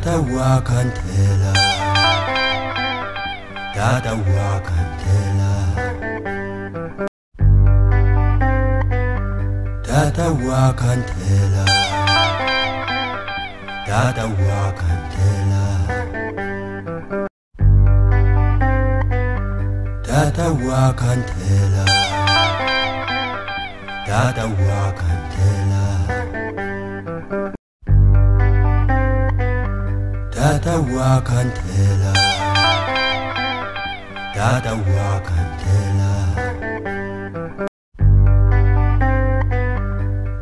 Tata wakantela, Tata wakantela, Tata wakantela, Tata wakantela, Tata wakantela, Tata wakantela, Tata wakantela, Tata wakantela,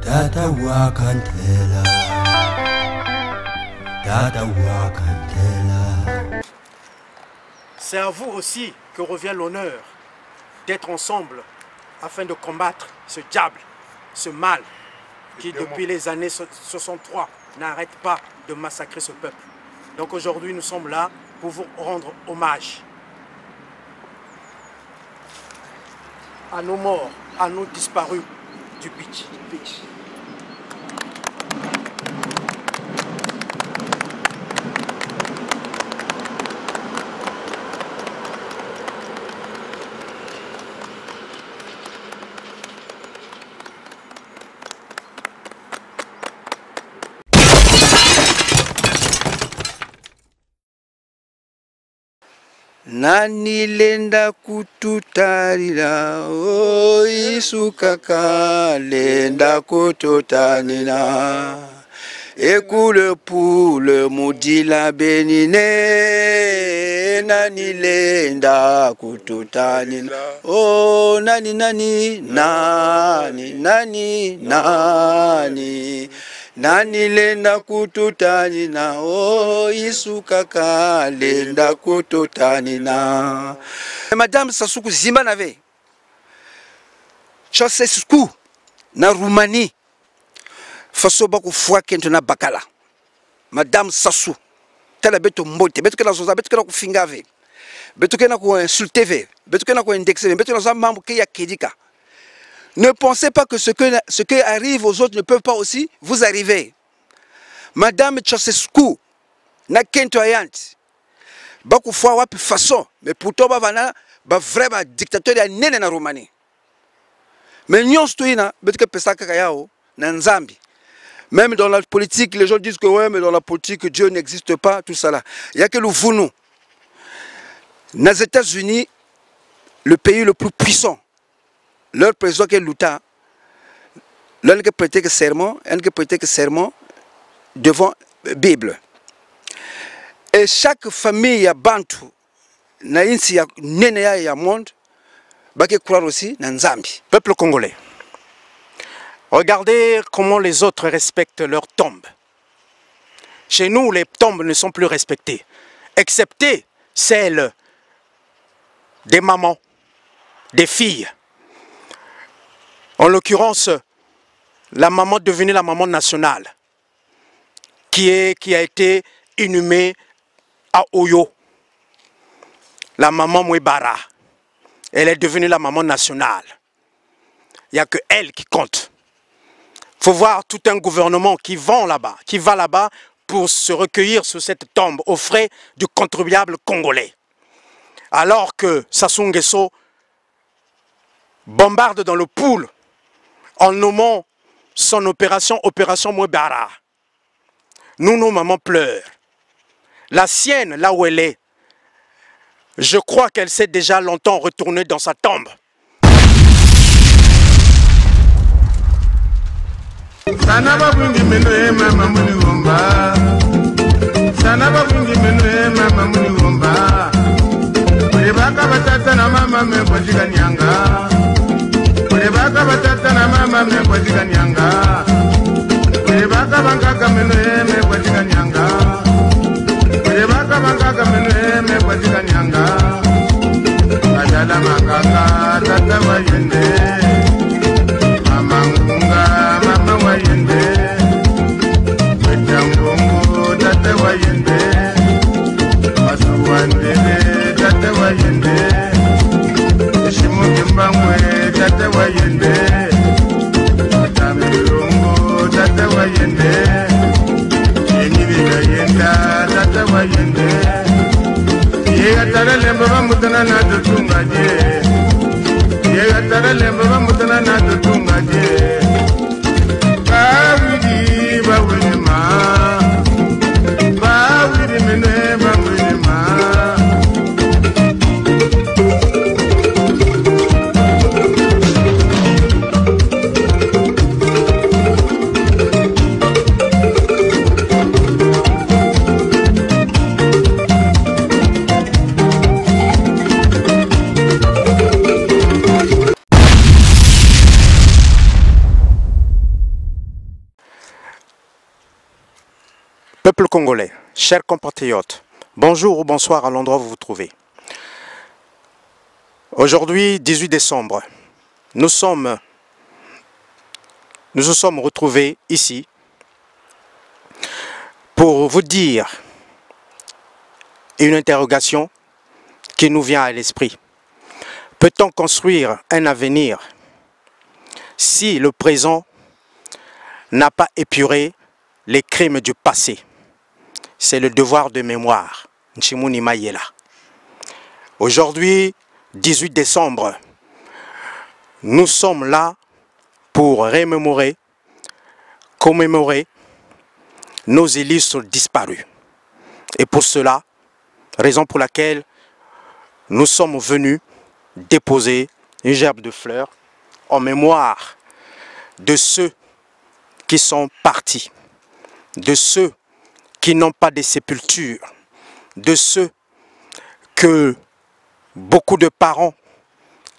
Tata wakantela, Tata wakantela. C'est à vous aussi que revient l'honneur d'être ensemble afin de combattre ce diable, ce mal qui depuis les années 63 n'arrête pas de massacrer ce peuple. Donc aujourd'hui nous sommes là pour vous rendre hommage à nos morts, à nos disparus du pitch. Nani lenda kututarira, o Yesu kaka lenda kututanina. Écoule pour le maudit la bénine, nani lenda kututanina. Oh nani nani nani nani nani. Nani lenda kututanina, oh Yesu kaka lenda kututanina. Madame Sassou Zimba nave Ceausescu na Roumanie faso bako fwa kento na bakala. Madame Sassou tela beto mbote beto kena zoza beto kena kufingave beto kena ku insulteve beto kena ku indexer beto kena mambo ke ya kedika. Ne pensez pas que ce qui arrive aux autres ne peut pas aussi vous arriver. Madame Ceausescu, na kento ayant, baku fwa wapi façon, mais pourtant bavana ba vrai ba dictateur ya nene na Roumanie. Mais nyon stoina, betuke pesaka kayao na Nzambi. Même dans la politique, les gens disent que ouais, mais dans la politique Dieu n'existe pas, tout ça là. Il y a que le vounou. Dans les États-Unis, le pays le plus puissant. Leur président qui est Luta, l'un qui prêtait que serment, un qui prêtait que serment devant la Bible. Et chaque famille a bantu, na insi ya nene ya monde, baki croire aussi na Nzambi. Peuple congolais, regardez comment les autres respectent leurs tombes. Chez nous, les tombes ne sont plus respectées, excepté celles des mamans, des filles. En l'occurrence, la maman devenue la maman nationale, qui a été inhumée à Oyo. La maman Mouébara, elle est devenue la maman nationale. Il n'y a que elle qui compte. Il faut voir tout un gouvernement qui va là-bas pour se recueillir sur cette tombe aux frais du contribuable congolais. Alors que Sassou Nguesso bombarde dans le pool en nommant son opération Mouébara. Nous, nos mamans pleurent. La sienne, là où elle est, je crois qu'elle s'est déjà longtemps retournée dans sa tombe. Baka batata na mama me kwa jika nyanga. Baka bangaka me kwa jika nyanga. Baka bangaka me kwa jika nyanga. Ajala makaka tata wayende. Mama ngunga mama wayende. Wetangongo tata wayende. Masuwandele tata wayende. Shimukimbangwe tata wayende. Atamirungu tata wayende. Yenyibiga yenda yegatara lembo bamutana na tutungaje yegatara lembo bamutana na tutungaje bawidi bawinima bawidi mene bawinima Peuple congolais, chers compatriotes, bonjour ou bonsoir à l'endroit où vous vous trouvez. Aujourd'hui, 18 décembre, nous nous sommes retrouvés ici pour vous dire une interrogation qui nous vient à l'esprit. Peut-on construire un avenir si le présent n'a pas épuré les crimes du passé? C'est le devoir de mémoire. Nchimuni Mayela. Aujourd'hui, 18 décembre, nous sommes là pour remémorer, commémorer nos illustres disparus. Et pour cela, raison pour laquelle nous sommes venus déposer une gerbe de fleurs en mémoire de ceux qui sont partis, de ceux qui n'ont pas de sépulture, de ceux que beaucoup de parents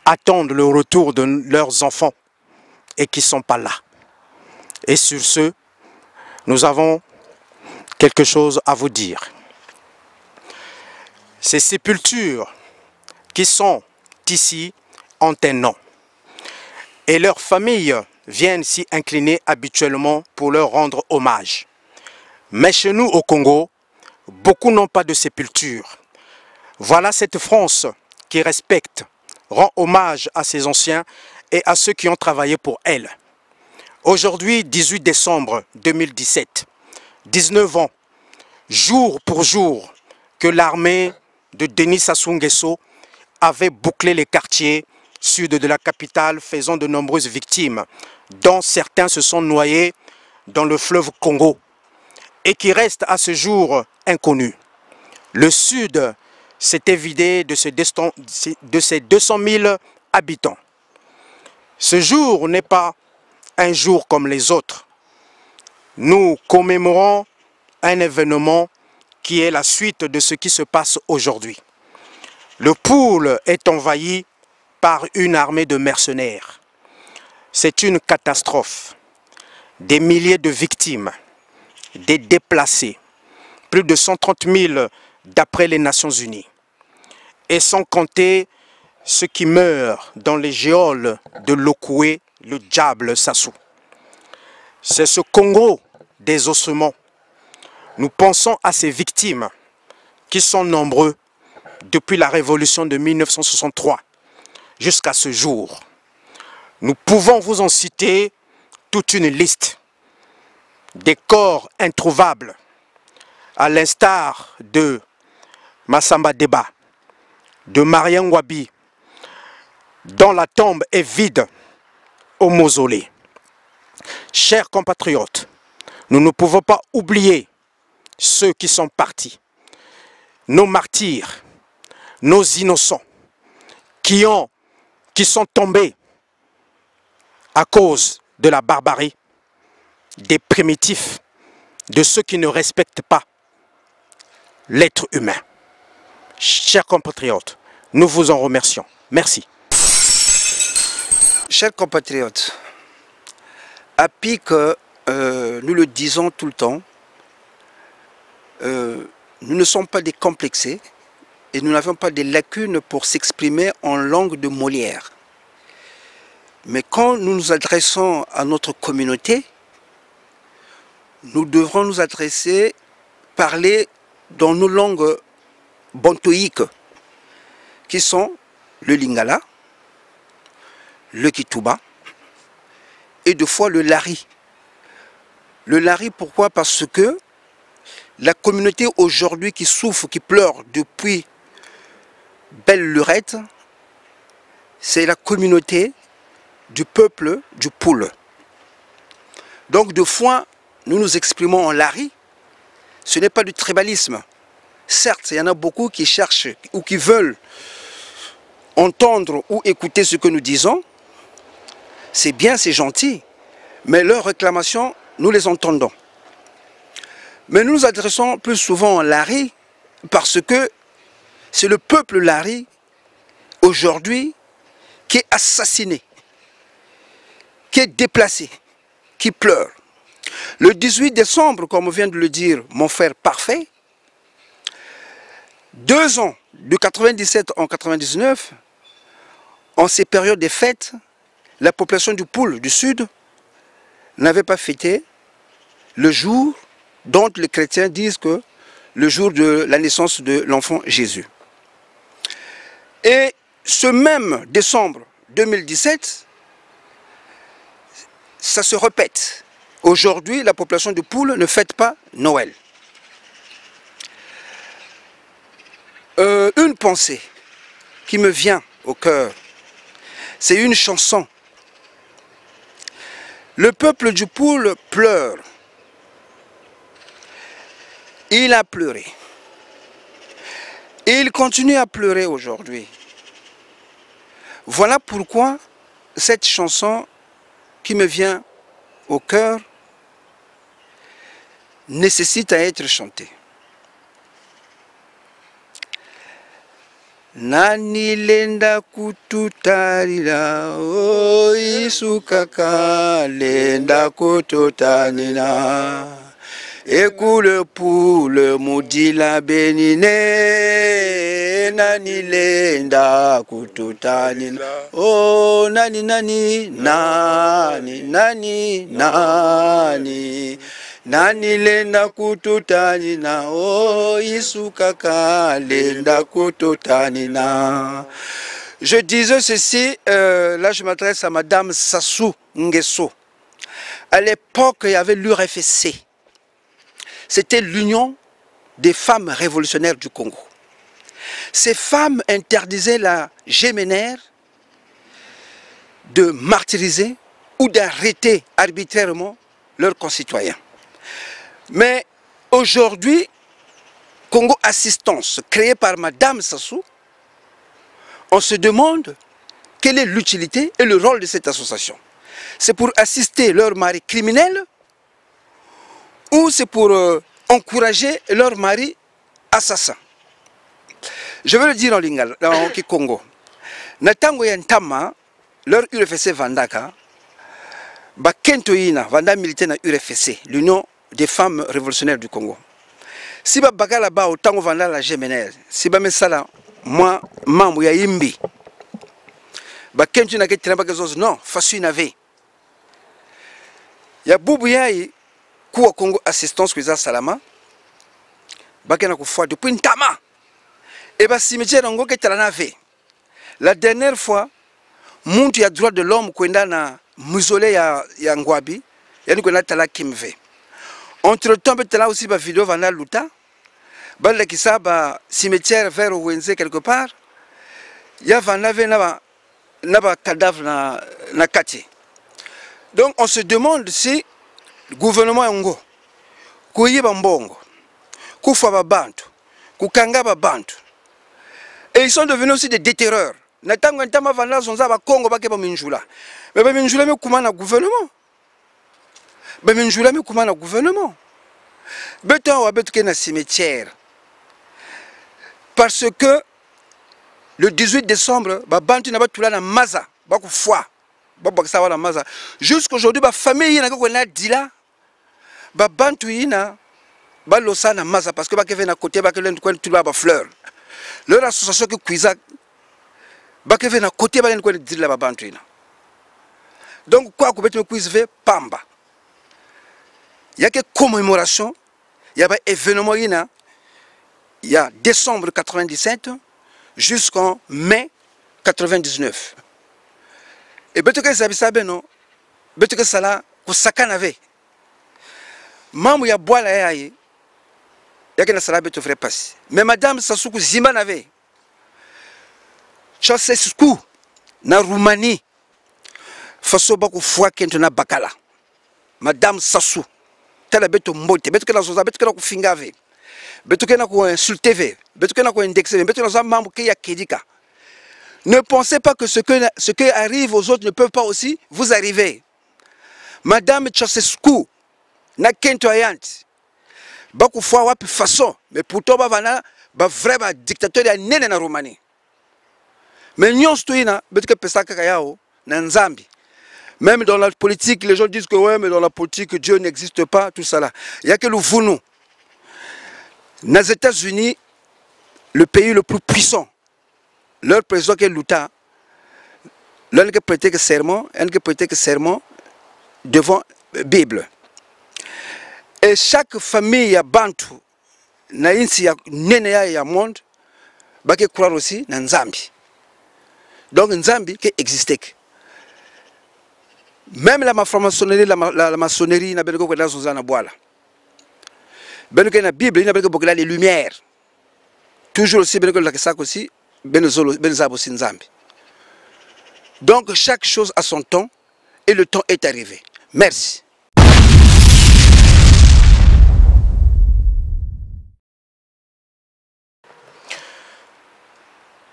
attendent le retour de leurs enfants et qui ne sont pas là. Et sur ce, nous avons quelque chose à vous dire. Ces sépultures qui sont ici ont un nom. Et leurs familles viennent s'y incliner habituellement pour leur rendre hommage. Mais chez nous au Congo, beaucoup n'ont pas de sépulture. Voilà cette France qui respecte, rend hommage à ses anciens et à ceux qui ont travaillé pour elle. Aujourd'hui, 18 décembre 2017, 19 ans, jour pour jour, que l'armée de Denis Sassou Nguesso avait bouclé les quartiers sud de la capitale, faisant de nombreuses victimes, dont certains se sont noyés dans le fleuve Congo, et qui reste à ce jour inconnu. Le Sud s'était vidé de ses 200 000 habitants. Ce jour n'est pas un jour comme les autres. Nous commémorons un événement qui est la suite de ce qui se passe aujourd'hui. Le Poul est envahi par une armée de mercenaires. C'est une catastrophe. Des milliers de victimes, des déplacés, plus de 130 000 d'après les Nations Unies. Et sans compter ceux qui meurent dans les géoles de Lokoué, le diable Sassou. C'est ce Congo des ossements. Nous pensons à ces victimes qui sont nombreux depuis la révolution de 1963 jusqu'à ce jour. Nous pouvons vous en citer toute une liste. Des corps introuvables, à l'instar de Massamba Deba, de Marien Ngouabi, dont la tombe est vide au mausolée. Chers compatriotes, nous ne pouvons pas oublier ceux qui sont partis, nos martyrs, nos innocents, qui sont tombés à cause de la barbarie des primitifs, de ceux qui ne respectent pas l'être humain. Chers compatriotes, nous vous en remercions. Merci. Chers compatriotes, à pic, nous le disons tout le temps, nous ne sommes pas décomplexés et nous n'avons pas de lacunes pour s'exprimer en langue de Molière. Mais quand nous nous adressons à notre communauté, nous devrons nous adresser, parler dans nos langues bantoïques, qui sont le lingala, le kituba et deux fois le lari. Le lari, pourquoi? Parce que la communauté aujourd'hui qui souffre, qui pleure depuis appelle Lurette, c'est la communauté du peuple du Poul. Donc deux fois, nous nous exprimons en lari. Ce n'est pas du tribalisme. Certes, il y en a beaucoup qui cherchent ou qui veulent entendre ou écouter ce que nous disons. C'est bien, c'est gentil, mais leurs réclamations, nous les entendons. Mais nous nous adressons plus souvent en lari parce que c'est le peuple lari aujourd'hui qui est assassiné, qui est déplacé, qui pleure. Le 18 décembre, comme vient de le dire mon frère Parfait, 2 ans, de 97 en 99, en ces périodes de fêtes, la population du Poul du Sud n'avait pas fêté le jour dont les chrétiens disent que le jour de la naissance de l'enfant Jésus. Et ce même décembre 2017, ça se répète. Aujourd'hui, la population du Poul ne fête pas Noël. Une pensée qui me vient au cœur, c'est une chanson. Le peuple du Poul pleure. Il a pleuré. Et il continue à pleurer aujourd'hui. Voilà pourquoi cette chanson qui me vient au cœur nécessite à être chantée. Nani lenda kututarira o isukaka lenda kututanina ekule poule mudila benine nani lenda kututanina o nani nani nani nani nani nani lenda kututanina o isukaka lenda kututanina. Je disais ceci, là je m'adresse à Madame Sassou Nguesso. À l'époque, il y avait l'URFC. C'était l'Union des femmes révolutionnaires du Congo. Ces femmes interdisaient la géménaire de martyriser ou d'arrêter arbitrairement leurs concitoyens. Mais aujourd'hui, Congo Assistance, créée par Madame Sassou, on se demande quelle est l'utilité et le rôle de cette association. C'est pour assister leurs maris criminels ou c'est pour encourager leurs maris assassins. Je veux le dire en lingala, en Kikongo. Natango yantama, leur URFC Vandaka, Bakento Yina, Vanda militaire na URFC, l'Union des femmes révolutionnaires du Congo. Si ba bagala ba autant vanda la gémenaire, si ba mesala moi membre ya Yimbi. Ba kentu na ketina ba kezoz non, fasu inave. Ya bubu yai kuwa Congo Assistance Kwiza Salama. Ba kena kufwa depuis ntama. Et ba cimetière ngo ketala nave. La dernière fois, muntu ya droit de l'homme kwenda na muzole ya Ngwabi, yani kwenda tala Kimve. Entre temps, il y a aussi des vidéos dans Luta. Il y a un cimetière vers Ouenze quelque part. Il y a un cadavre dans le quartier. Donc on se demande si le gouvernement est Ngo, Kouyiba Mbongo, Koufa Bantu, Koukanga Bantu. Et ils sont devenus aussi des déterreurs. Natango Ntama Vanda Zonza Congo Bakeba Minjula. Mais Minjula me commande le gouvernement. Mais je ne sais pas le gouvernement. Beton a besoin d'un cimetière. Parce que le 18 décembre, Bantu n'a pas tout là dans Maza. Beaucoup de fois. Jusqu'aujourd'hui, la famille n'a pas dit là. Bantu n'a pas losa na Maza. Parce que Bantu vient à côté, Bantu vient à fleur. Leur association qui cuisa, Bantu vient à côté, Bantu vient à dire là Bantu. Donc, quoi que Bantu cuise fait Pamba. Il y a que commémoration, il y a un événement, il y a décembre 97 jusqu'en mai 99. Et peut-être que ça non, peut-être que ça là, que ça canave. Maman ya bois là il y a que ça là peut faire passer. Mais Madame Sassou Zimba n'avait. Ceausescu na Roumanie faso bako fwa kento na bakala Madame Sassou tala beto mbote beto kena zoza beto kena kufingave beto kena ko insulter beto kena ko indexer beto kena mambo ke ya kedika. Ne pensez pas que ce qui arrive aux autres ne peut pas aussi vous arriver. Madame Ceausescu na kento ayant bako fwa wapi façon mais pourtant ba vana ba vrai ba dictateur ya nene na Roumanie. Mais nous sommes même dans la politique, les gens disent que ouais, mais dans la politique, Dieu n'existe pas, tout ça là. Il n'y a que le Vounou. Dans les États-Unis, le pays le plus puissant, leur président qui est Luta, l'un qui prêtait que serment, un qui prêtait que serment devant la Bible. Et chaque famille a Bantu, na insi ya nene ya monde, ba qui croire aussi dans Nzambi. Donc Nzambi qui existait. Même la franc-maçonnerie, la maçonnerie, n'a pas de quoi dans Zana Boala. Ben que la Bible, il n'a pas de quoi les lumières. Toujours aussi, ben que la sac aussi, ben zabo aussi Nzambi. Donc chaque chose a son temps et le temps est arrivé. Merci.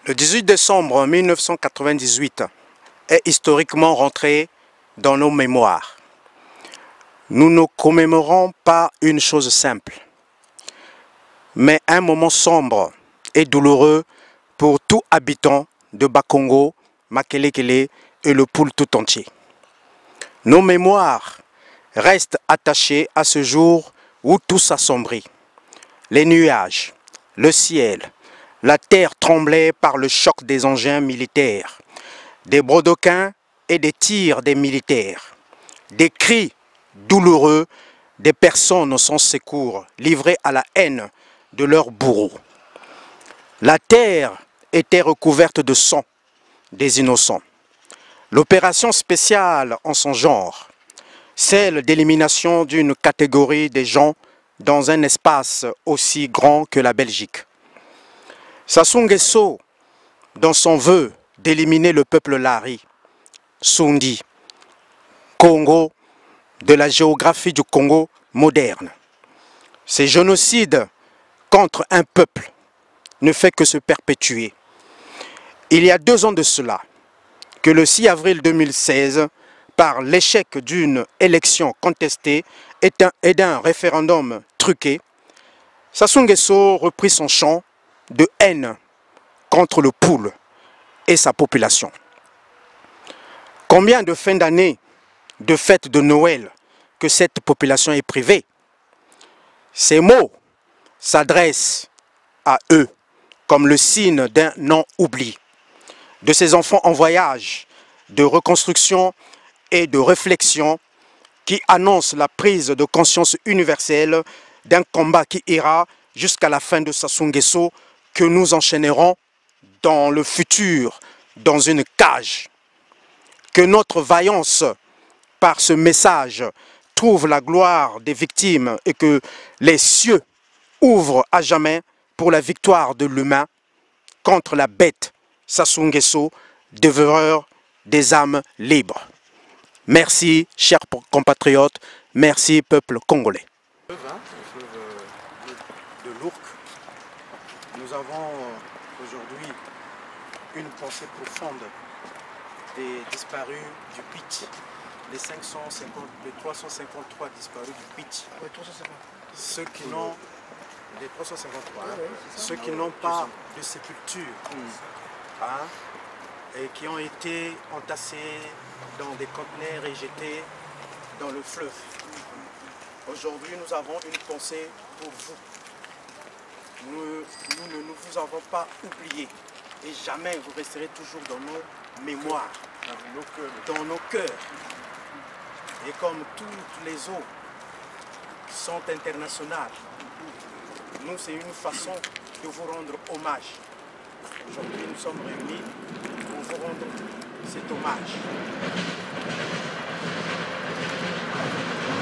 Le 18 décembre 1998 est historiquement rentré dans nos mémoires. Nous ne commémorons pas une chose simple, mais un moment sombre et douloureux pour tout habitant de Bakongo, Makelekele et le Poul tout entier. Nos mémoires restent attachées à ce jour où tout s'assombrit. Les nuages, le ciel, la terre tremblait par le choc des engins militaires, des brodequins et des tirs des militaires, des cris douloureux des personnes sans secours livrées à la haine de leurs bourreaux. La terre était recouverte de sang des innocents. L'opération spéciale en son genre, celle d'élimination d'une catégorie des gens dans un espace aussi grand que la Belgique. Sassou Nguesso, dans son vœu d'éliminer le peuple Lari, Sundi, Congo, de la géographie du Congo moderne. Ces génocides contre un peuple ne fait que se perpétuer. Il y a 2 ans de cela, que le 6 avril 2016, par l'échec d'une élection contestée et d'un référendum truqué, Sassou Nguesso reprit son chant de haine contre le Poul et sa population. Combien de fins d'année, de fêtes de Noël que cette population est privée? Ces mots s'adressent à eux comme le signe d'un non-oubli, de ces enfants en voyage de reconstruction et de réflexion qui annoncent la prise de conscience universelle d'un combat qui ira jusqu'à la fin de Sassou Nguesso, que nous enchaînerons dans le futur, dans une cage. Que notre vaillance, par ce message, trouve la gloire des victimes et que les cieux ouvrent à jamais pour la victoire de l'humain contre la bête Sassou Nguesso, dévoreur des âmes libres. Merci, chers compatriotes, merci, peuple congolais. Le fleuve de l'Ourcq, nous avons aujourd'hui une pensée profonde des disparus du Pit, les 353 disparus du Pit. Ceux qui n'ont les 353, ceux qui n'ont pas de sépulture, et qui ont été entassés dans des conteneurs et jetés dans le fleuve. Aujourd'hui, nous avons une pensée pour vous. Nous ne vous avons pas oublié et jamais vous resterez toujours dans nos mémoires, dans nos cœurs. Et comme toutes les eaux sont internationales, nous, c'est une façon de vous rendre hommage. Aujourd'hui, nous sommes réunis pour vous rendre cet hommage.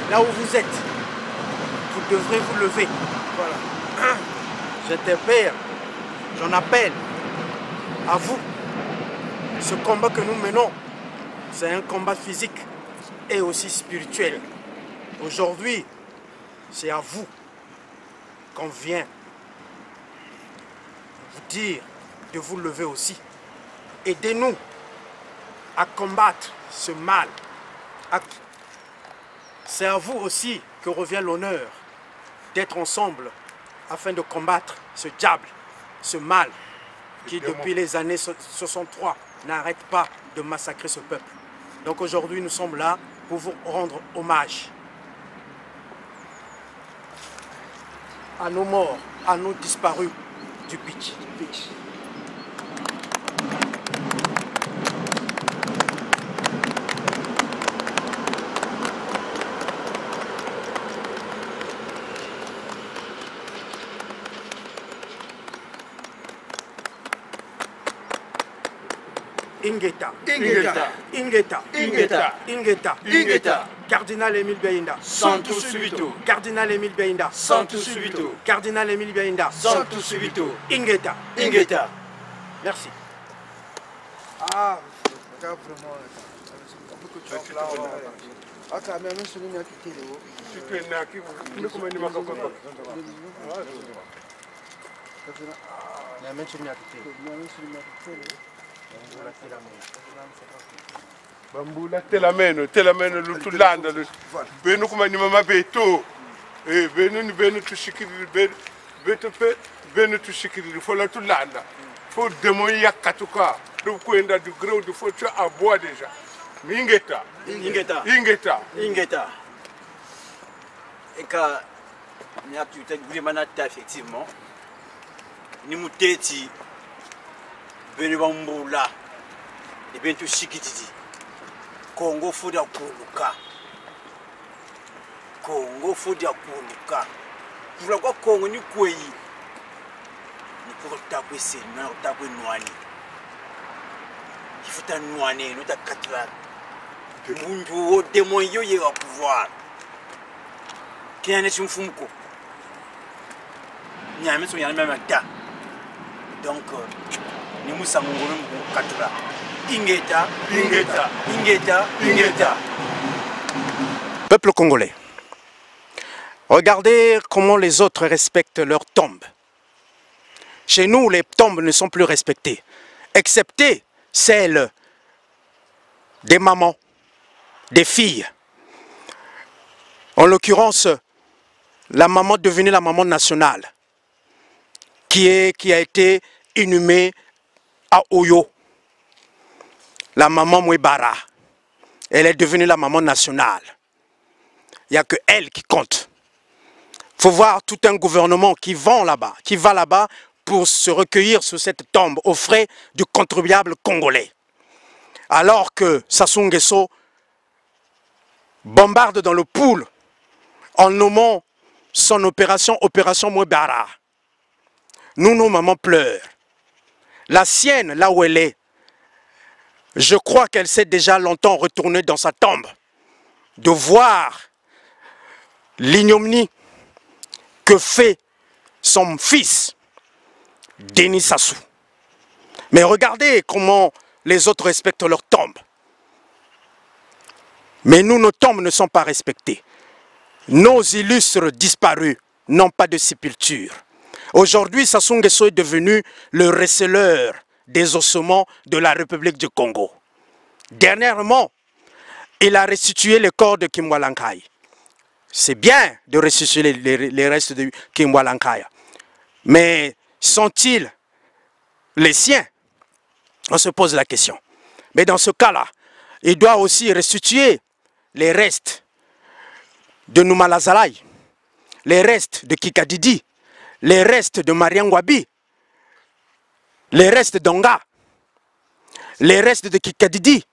Là où vous êtes, vous devrez vous lever. Voilà. J'interpelle, j'en appelle à vous Ce combat que nous menons, c'est un combat physique et aussi spirituel. Aujourd'hui, c'est à vous qu'on vient vous dire de vous lever aussi. Aidez-nous à combattre ce mal. C'est à vous aussi que revient l'honneur d'être ensemble afin de combattre ce diable, ce mal qui depuis les années 63 n'arrête pas de massacrer ce peuple. Donc aujourd'hui nous sommes là pour vous rendre hommage à nos morts, à nos disparus du pitch. Ingeta. Ingeta. Ingeta. Ingeta. Ingeta. Ingeta. Cardinal Émile Beinda. Santo subito. Cardinal Émile Beinda. Santo subito. Cardinal Émile Beinda. Santo subito. Ingeta. Ingeta. Merci. Ah, regarde vraiment. Aka mais même celui qui était là. Tu peux naki, nous comment nous marquons quoi? Bambula telameno lutulanda benu kuma ni mama beto benu tushikiri benu tushikiri fola tulanda fo demo yakatuka do kwenda du gros du fo tu à bois déjà ingeta Et quand il y a tout effectivement, ni muteti benibambula ibintu shikititi Congo food ya kuluka kula kwa Congo ni kweyi ni kurota kwese na utakwe nwani ifuta nwani no ta katla mundu o demon yo ye au pouvoir kiane chimfumuko nyame so yana même ta donc ni musa mungolo katla ingeta. Peuple congolais, regardez comment les autres respectent leurs tombes. Chez nous, les tombes ne sont plus respectées, excepté celles des mamans, des filles. En l'occurrence, la maman devenue la maman nationale, qui a été inhumée à Oyo. La maman Mouébara, elle est devenue la maman nationale. Il n'y a que elle qui compte. Il faut voir tout un gouvernement qui va là-bas pour se recueillir sur cette tombe aux frais du contribuable congolais. Alors que Sassou Nguesso bombarde dans le pool en nommant son opération Mouébara. Nous, nos mamans pleurent. La sienne, là où elle est, je crois qu'elle s'est déjà longtemps retournée dans sa tombe, de voir l'ignominie que fait son fils, Denis Sassou. Mais regardez comment les autres respectent leur tombe. Mais nous, nos tombes ne sont pas respectées. Nos illustres disparus n'ont pas de sépulture. Aujourd'hui, Sassou Nguesso est devenu le receleur des ossements de la République du Congo. Dernièrement, il a restitué le corps de Kimwalankai. C'est bien de restituer les restes de Kimwalankai. Mais sont-ils les siens? On se pose la question. Mais dans ce cas-là, il doit aussi restituer les restes de Noumalazalaï, les restes de Kikadidi, les restes de Mariangwabi, les restes d'Onga, les restes de Kikadidi,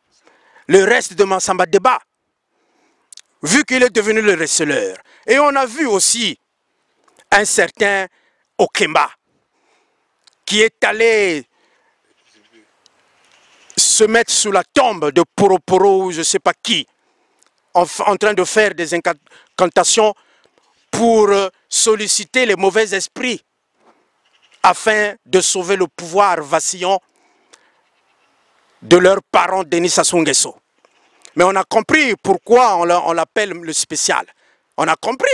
le reste de Mansamba Deba, vu qu'il est devenu le receleur. Et on a vu aussi un certain Okemba qui est allé se mettre sous la tombe de Poroporo ou je ne sais pas qui, en train de faire des incantations pour solliciter les mauvais esprits afin de sauver le pouvoir vacillant de leurs parents Denis Sassou Nguesso. Mais on a compris pourquoi on l'appelle le spécial. On a compris.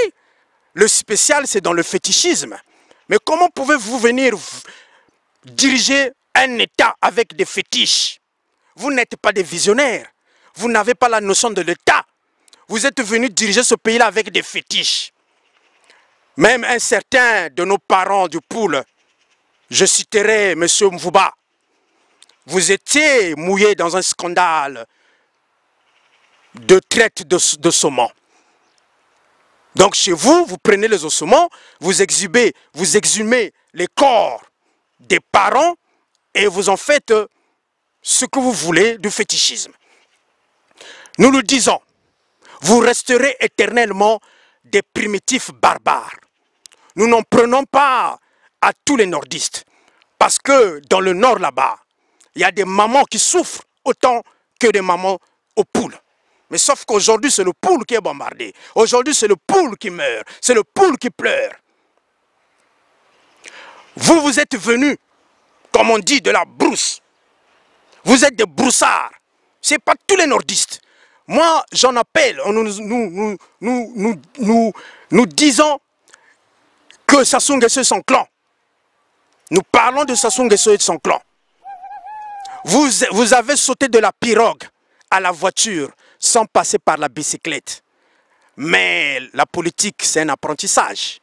Le spécial, c'est dans le fétichisme. Mais comment pouvez-vous venir diriger un État avec des fétiches? Vous n'êtes pas des visionnaires. Vous n'avez pas la notion de l'État. Vous êtes venu diriger ce pays-là avec des fétiches. Même un certain de nos parents du poule, je citerai M. Mvouba, vous étiez mouillé dans un scandale de traite de saumon. Donc chez vous, vous prenez les ossements, vous exhumez les corps des parents et vous en faites ce que vous voulez du fétichisme. Nous le disons, vous resterez éternellement des primitifs barbares. Nous n'en prenons pas à tous les nordistes. Parce que dans le nord là-bas, il y a des mamans qui souffrent autant que des mamans aux poules. Mais sauf qu'aujourd'hui, c'est le poule qui est bombardé. Aujourd'hui, c'est le poule qui meurt. C'est le poule qui pleure. Vous, vous êtes venus, comme on dit, de la brousse. Vous êtes des broussards. Ce n'est pas tous les nordistes. Moi, j'en appelle. Nous disons que Sassou Nguesso est son clan. Nous parlons de Sassou Nguesso et de son clan. Vous avez sauté de la pirogue à la voiture sans passer par la bicyclette. Mais la politique, c'est un apprentissage.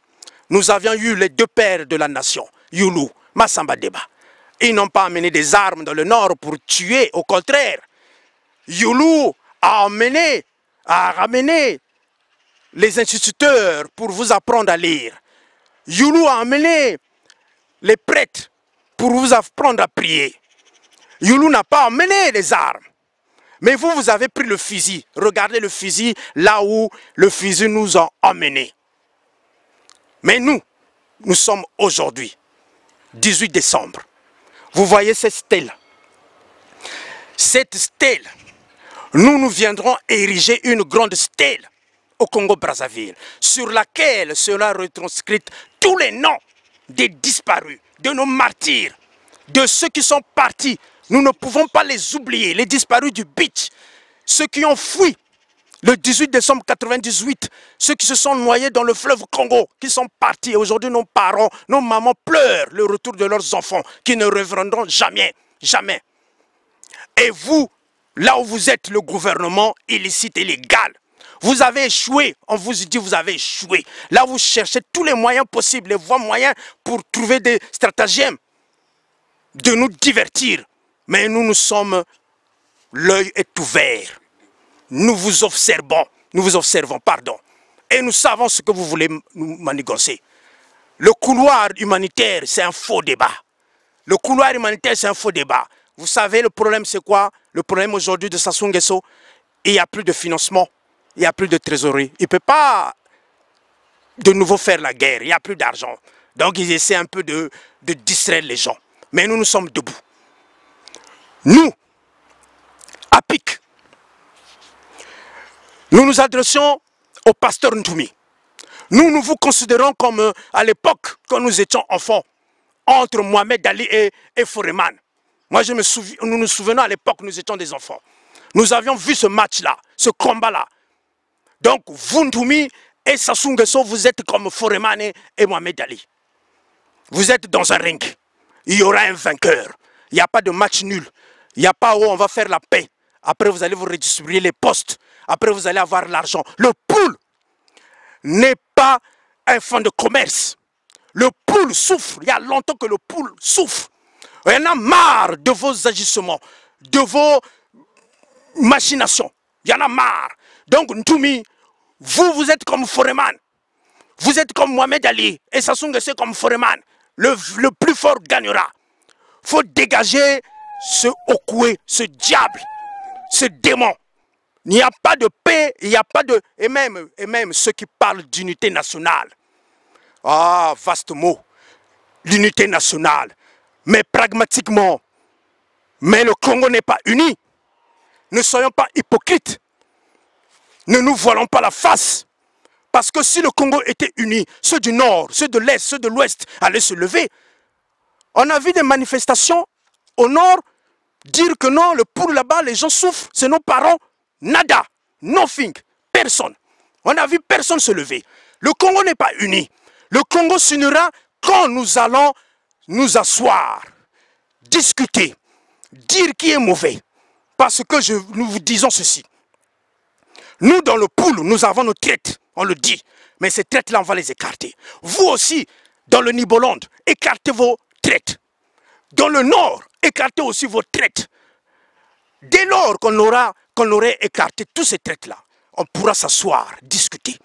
Nous avions eu les deux pères de la nation, Youlou, Massamba Deba. Ils n'ont pas amené des armes dans le nord pour tuer, au contraire. Youlou a ramené les instituteurs pour vous apprendre à lire. Youlou a amené les prêtres pour vous apprendre à prier. Youlou n'a pas amené les armes. Mais vous, vous avez pris le fusil. Regardez le fusil là où le fusil nous a emmenés. Mais nous sommes aujourd'hui, 18 décembre. Vous voyez cette stèle. Cette stèle, nous viendrons ériger une grande stèle au Congo-Brazzaville, sur laquelle sera retranscrite tous les noms des disparus, de nos martyrs, de ceux qui sont partis. Nous ne pouvons pas les oublier, les disparus du beach, ceux qui ont fui le 18 décembre 1998, ceux qui se sont noyés dans le fleuve Congo, qui sont partis. Et aujourd'hui, nos parents, nos mamans pleurent le retour de leurs enfants, qui ne reviendront jamais, jamais. Et vous, là où vous êtes le gouvernement illicite et légal, vous avez échoué, on vous dit vous avez échoué. Là, vous cherchez tous les moyens possibles, les voies moyens pour trouver des stratagèmes, de nous divertir. Mais nous sommes, l'œil est ouvert. Nous vous observons, pardon. Et nous savons ce que vous voulez nous manigancer. Le couloir humanitaire, c'est un faux débat. Le couloir humanitaire, c'est un faux débat. Vous savez, le problème, c'est quoi? Le problème aujourd'hui de Sassou Nguesso, il n'y a plus de financement, il n'y a plus de trésorerie. Il ne peut pas de nouveau faire la guerre, il n'y a plus d'argent. Donc, ils essaient un peu de distraire les gens. Mais nous sommes debout. Nous, à PIC, nous nous adressons au pasteur Ntoumi. Nous vous considérons comme à l'époque, quand nous étions enfants, entre Mohamed Ali et Foreman. Moi, nous nous souvenons à l'époque, nous étions des enfants. Nous avions vu ce match-là, ce combat-là. Donc, vous, Ntoumi et Sassou Nguesso, vous êtes comme Foreman et Mohamed Ali. Vous êtes dans un ring. Il y aura un vainqueur. Il n'y a pas de match nul. Il n'y a pas où on va faire la paix. Après, vous allez vous redistribuer les postes. Après, vous allez avoir l'argent. Le poule n'est pas un fonds de commerce. Le poule souffre. Il y a longtemps que le poule souffre. Il y en a marre de vos agissements, de vos machinations. Il y en a marre. Donc, Ntoumi, vous êtes comme Foreman. Vous êtes comme Mohamed Ali. Et Sassou Nguesso comme Foreman. Le plus fort gagnera. Il faut dégager ce Okoué, ce diable, ce démon. Il n'y a pas de paix, il n'y a pas de... Et même ceux qui parlent d'unité nationale. Ah, vaste mot. L'unité nationale. Mais pragmatiquement, mais le Congo n'est pas uni. Ne soyons pas hypocrites. Ne nous voilons pas la face. Parce que si le Congo était uni, ceux du nord, ceux de l'est, ceux de l'ouest allaient se lever. On a vu des manifestations au nord dire que non, le poule là-bas, les gens souffrent, c'est nos parents. Nada, nothing, personne. On a vu personne se lever. Le Congo n'est pas uni. Le Congo s'unira quand nous allons nous asseoir, discuter, dire qui est mauvais. Parce que nous vous disons ceci. Nous, dans le poule, nous avons nos traites, on le dit. Mais ces traites-là, on va les écarter. Vous aussi, dans le Niboland, écartez vos traites. Dans le nord, écartez aussi vos traites. Dès lors qu'on aurait écarté tous ces traites-là, on pourra s'asseoir, discuter.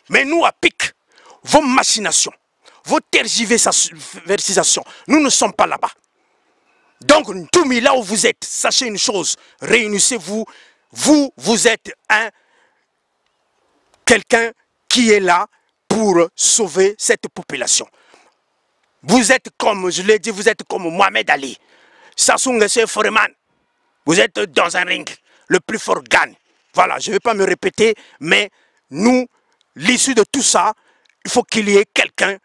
Mais nous, à pic, vos machinations, vos tergiversations, nous ne sommes pas là-bas. Donc, tout mis là où vous êtes, sachez une chose, réunissez-vous. Vous êtes quelqu'un qui est là pour sauver cette population. Vous êtes comme, je l'ai dit, vous êtes comme Mohamed Ali, Sassou Nguesso Foreman. Vous êtes dans un ring, le plus fort gagne. Voilà, je ne vais pas me répéter, mais nous, l'issue de tout ça, il faut qu'il y ait quelqu'un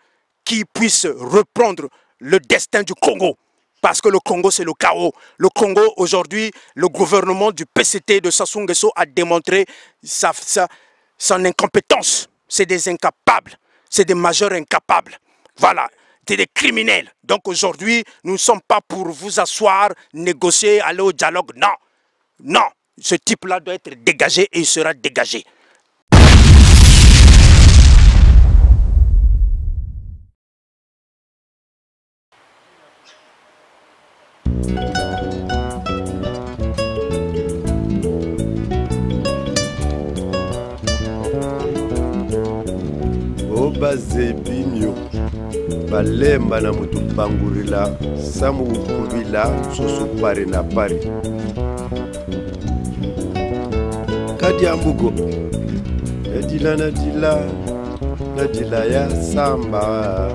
qui puisse reprendre le destin du Congo. Parce que le Congo, c'est le chaos. Le Congo, aujourd'hui, le gouvernement du PCT de Sassou Nguesso a démontré son incompétence. C'est des incapables. C'est des majeurs incapables. Voilà. C'est des criminels. Donc aujourd'hui, nous ne sommes pas pour vous asseoir, négocier, aller au dialogue. Non. Non. Ce type-là doit être dégagé et il sera dégagé. Bazebinyo balemba na mutu bangurila samu kubila susu pare na pare kadi ambugo nadila ya samba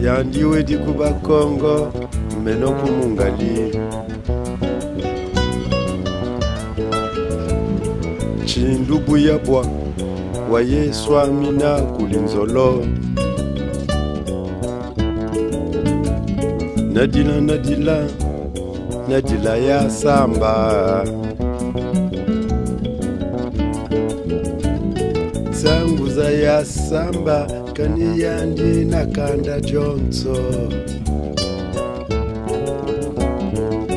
yandiwe di kuba Kongo meno kumungali Chindubu ya bwa wa Yesu amina kulinzolo Nadila ya samba Zanguza ya samba kani yandi nakanda jonso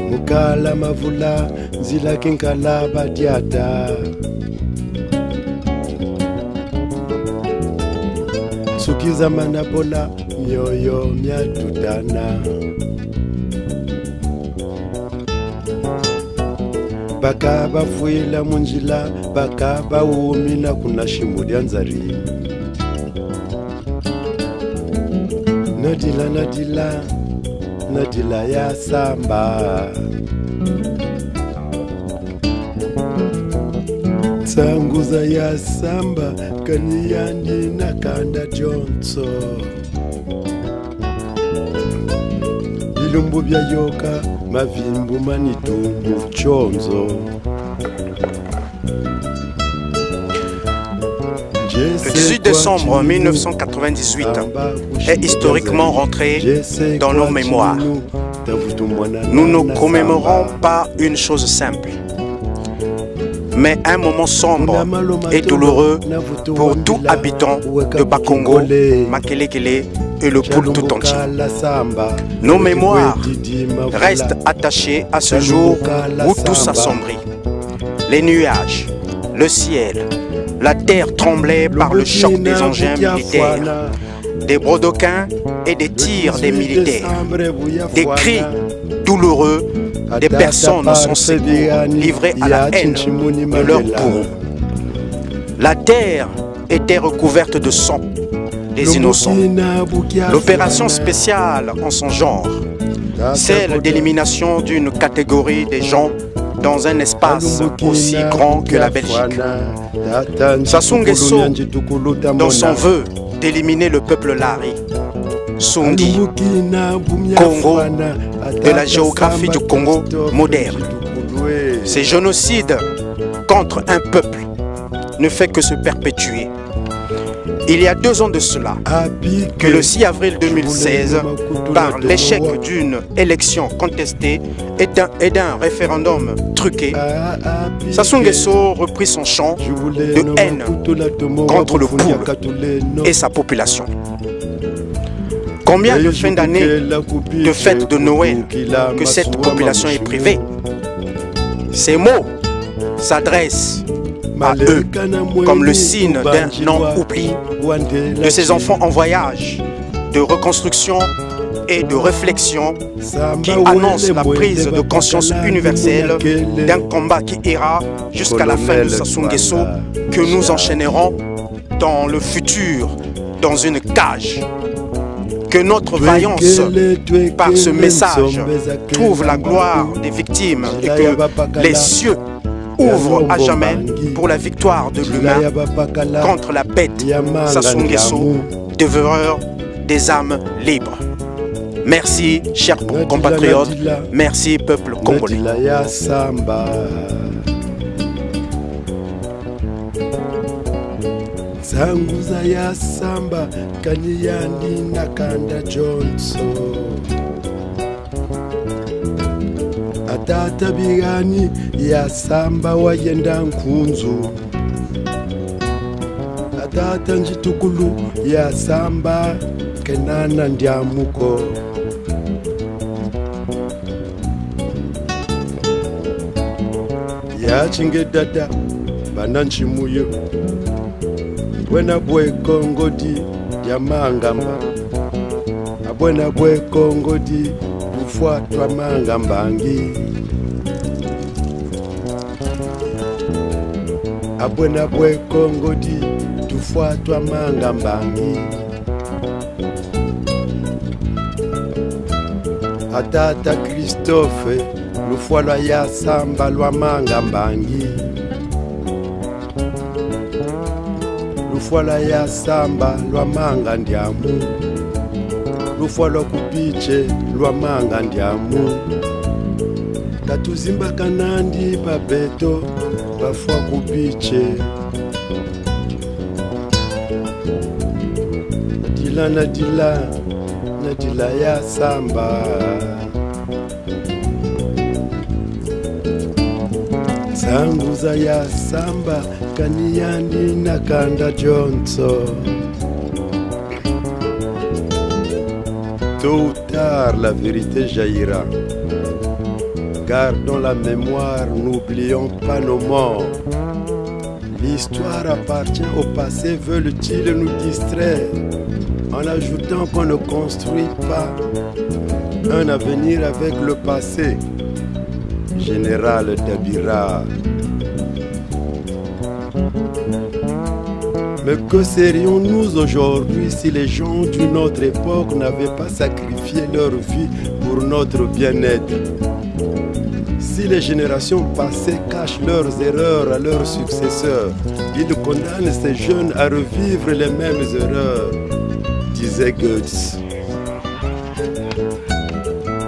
Mukala mavula zila kinkala badiata Sukiza manabola mioyo myatutana Baka bafuila munjila baka baumina kuna shimudi anzari Nadila ya samba Sanguza ya samba kaniyandi nakanda jonso Bilumbu bya yoka mavimbu manitu muchonzo Le 18 décembre 1998 est historiquement rentré dans nos mémoires. Nous ne commémorons pas une chose simple, mais un moment sombre et douloureux pour tout habitant de Bakongo, Makelekele et le Poule tout entier. Nos mémoires restent attachées à ce jour où tout s'assombrit. Les nuages, le ciel, la terre tremblait par le choc des engins militaires, des brodequins et des tirs des militaires, des cris douloureux des personnes sans secours livrées à la haine de leurs bourreaux. La terre était recouverte de sang des innocents. L'opération spéciale en son genre, celle d'élimination d'une catégorie des gens dans un espace aussi grand que la Belgique. Sassou Nguesso, dans son vœu d'éliminer le peuple Lari, Sundi, Congo, de la géographie du Congo moderne. Ces génocides contre un peuple ne fait que se perpétuer. Il y a 2 ans de cela, que le 6 avril 2016, par l'échec d'une élection contestée et d'un référendum truqué, Sassou Nguesso reprit son chant de haine contre le Poul et sa population. Combien de fins d'année, de fêtes de Noël que cette population est privée? Ces mots s'adressent à eux comme le signe d'un non-oubli de ces enfants en voyage de reconstruction et de réflexion qui annonce la prise de conscience universelle d'un combat qui ira jusqu'à la fin de Sassou Nguesso, que nous enchaînerons dans le futur dans une cage. Que notre vaillance, par ce message, trouve la gloire des victimes et que les cieux ouvrent à jamais pour la victoire de l'humain contre la bête Sassou Nguesso, dévoreur des âmes libres. Merci, chers compatriotes. Merci, peuple congolais. Sanguza ya samba kaniyandi nakanda Johnson Atata bigani ya samba wayenda nkunzu Atata njitukulu ya samba kenana ndiamuko Ya chingedada bananchimuyo Buena bwe kongodi ya mangamba Abwena bwe kongodi ufuatwa mangambangi Abwena bwe kongodi tufuatwa mangambangi Atata Christophe lufualwa ya samba lwa mangambangi Lufuala ya samba lwa manga ndiamu Lufuala kupiche lwa manga ndiamu Katuzimba kanandi babeto bafwa kupiche Nadila ya samba Sanguza ya samba kaniyandi nakanda Johnson Tôt ou tard la vérité jaillira. Gardons la mémoire, n'oublions pas nos morts. L'histoire appartient au passé, veulent-ils nous distraire en ajoutant qu'on ne construit pas un avenir avec le passé. Général Dabira. Mais que serions-nous aujourd'hui si les gens d'une autre époque n'avaient pas sacrifié leur vie pour notre bien-être? Si les générations passées cachent leurs erreurs à leurs successeurs, ils condamnent ces jeunes à revivre les mêmes erreurs, disait Goethe.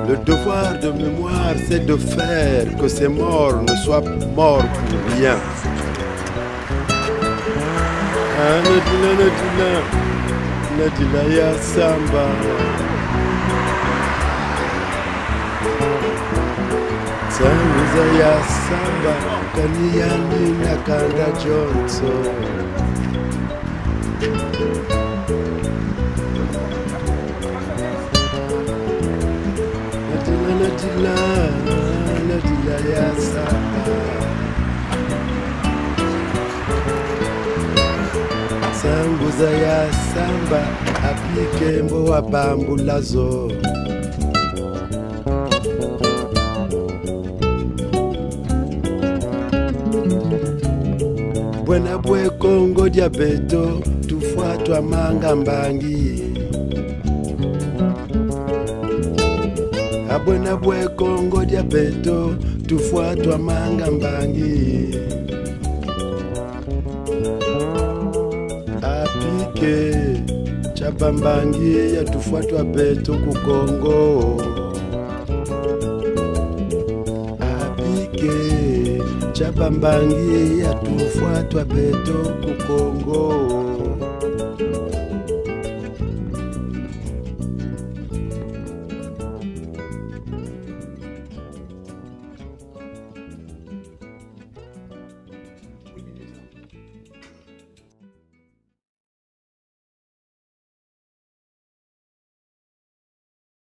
Le devoir de mémoire, c'est de faire que ces morts ne soient morts pour rien. Nadila ya samba. Sanguza ya samba, kaniyani nakanda Johnson. Nadila ya samba. Sanguza ya samba, apike mbo wa bambulazo. Buena bwe Kongo diabeto, tufuatwa mangambangi. Abwena bwe Kongo diabeto, tufuatwa mangambangi. Apike chabambangi ya tufuatwa beto ku Kongo. Apike chabambangi ya tufuatwa beto ku Kongo.